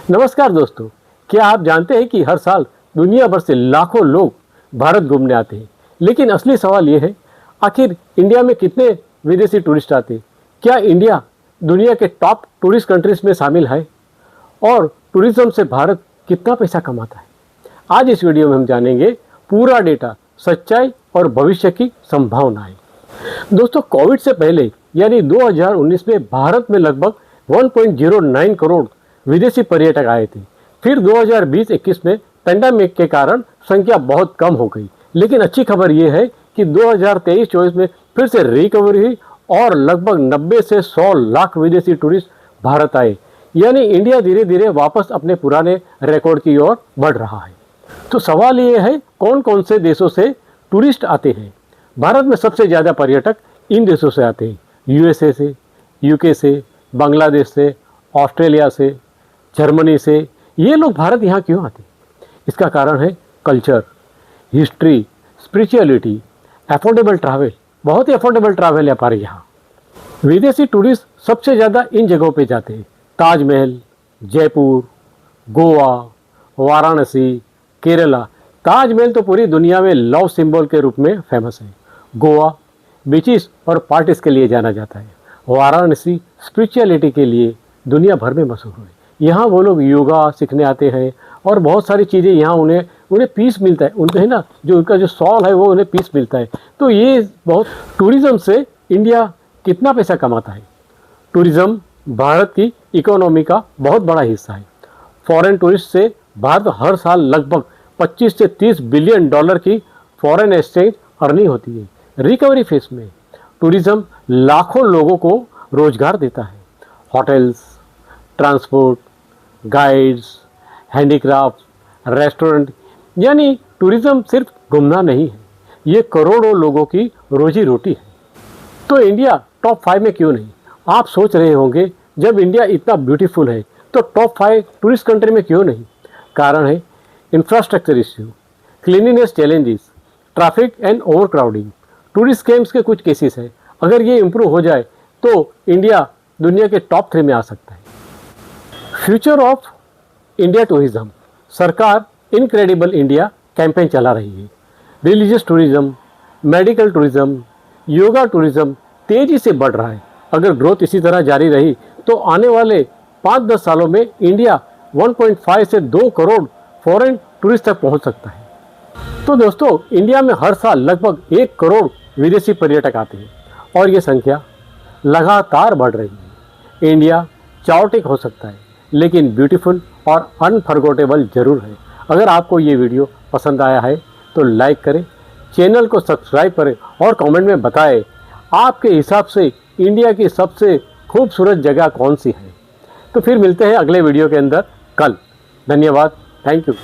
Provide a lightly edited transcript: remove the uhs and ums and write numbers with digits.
नमस्कार दोस्तों, क्या आप जानते हैं कि हर साल दुनिया भर से लाखों लोग भारत घूमने आते हैं। लेकिन असली सवाल ये है, आखिर इंडिया में कितने विदेशी टूरिस्ट आते हैं? क्या इंडिया दुनिया के टॉप टूरिस्ट कंट्रीज में शामिल है? और टूरिज्म से भारत कितना पैसा कमाता है? आज इस वीडियो में हम जानेंगे पूरा डेटा, सच्चाई और भविष्य की संभावनाएं। दोस्तों, कोविड से पहले यानी 2019 में भारत में लगभग 1.09 करोड़ विदेशी पर्यटक आए थे। फिर 2020-21 में पेंडेमिक के कारण संख्या बहुत कम हो गई। लेकिन अच्छी खबर यह है कि 2023-24 में फिर से रिकवरी हुई और लगभग 90 से 100 लाख विदेशी टूरिस्ट भारत आए। यानी इंडिया धीरे धीरे वापस अपने पुराने रिकॉर्ड की ओर बढ़ रहा है। तो सवाल ये है, कौन कौन से देशों से टूरिस्ट आते हैं? भारत में सबसे ज़्यादा पर्यटक इन देशों से आते हैं। यूएसए से, यूके से, बांग्लादेश से, ऑस्ट्रेलिया से, जर्मनी से। ये लोग भारत यहाँ क्यों आते? इसका कारण है culture, history, spirituality, affordable travel. बहुत ही अफोर्डेबल ट्रैवल है हमारे यहाँ। विदेशी टूरिस्ट सबसे ज़्यादा इन जगहों पे जाते हैं: ताजमहल, जयपुर, गोवा, वाराणसी, केरला। ताजमहल तो पूरी दुनिया में लव सिंबल के रूप में फेमस है। गोवा बीचेस और पार्टीज के लिए जाना जाता है। वाराणसी स्पिरिचुअलिटी के लिए दुनिया भर में मशहूर है। यहाँ वो लोग योगा सीखने आते हैं और बहुत सारी चीज़ें यहाँ उन्हें पीस मिलता है। उनके है ना, जो उनका जो सॉल है वो उन्हें पीस मिलता है। तो ये बहुत टूरिज़्म से इंडिया कितना पैसा कमाता है? टूरिज़्म भारत की इकोनॉमी का बहुत बड़ा हिस्सा है। फॉरेन टूरिस्ट से भारत हर साल लगभग 25 से 30 बिलियन डॉलर की फॉरेन एक्सचेंज अर्निंग होती है। रिकवरी फेज में टूरिज़्म लाखों लोगों को रोजगार देता है। Hotels, transport, guides, handicraft, restaurant. यानी टूरिज़्म सिर्फ घूमना नहीं है, ये करोड़ों लोगों की रोजी रोटी है। तो इंडिया टॉप 5 में क्यों नहीं? आप सोच रहे होंगे, जब इंडिया इतना ब्यूटीफुल है तो टॉप 5 टूरिस्ट कंट्री में क्यों नहीं? कारण है infrastructure issue, cleanliness challenges, traffic and over crowding, tourist scams के कुछ केसेस हैं। अगर ये इम्प्रूव हो जाए तो इंडिया दुनिया के टॉप 3 में आ सकता है। Future of India tourism. सरकार इनक्रेडिबल इंडिया कैंपेन चला रही है। Religious tourism, medical tourism, yoga tourism तेजी से बढ़ रहा है। अगर ग्रोथ इसी तरह जारी रही तो आने वाले 5-10 सालों में इंडिया 1.5 से 2 करोड़ फॉरेन टूरिस्ट तक पहुंच सकता है। तो दोस्तों, इंडिया में हर साल लगभग 1 करोड़ विदेशी पर्यटक आते हैं और ये संख्या लगातार बढ़ रही है। इंडिया चाओटिक हो सकता है, लेकिन ब्यूटीफुल और अनफॉरगेटेबल जरूर है। अगर आपको ये वीडियो पसंद आया है तो लाइक करें, चैनल को सब्सक्राइब करें और कमेंट में बताएं आपके हिसाब से इंडिया की सबसे खूबसूरत जगह कौन सी है। तो फिर मिलते हैं अगले वीडियो के अंदर कल। धन्यवाद, थैंक यू।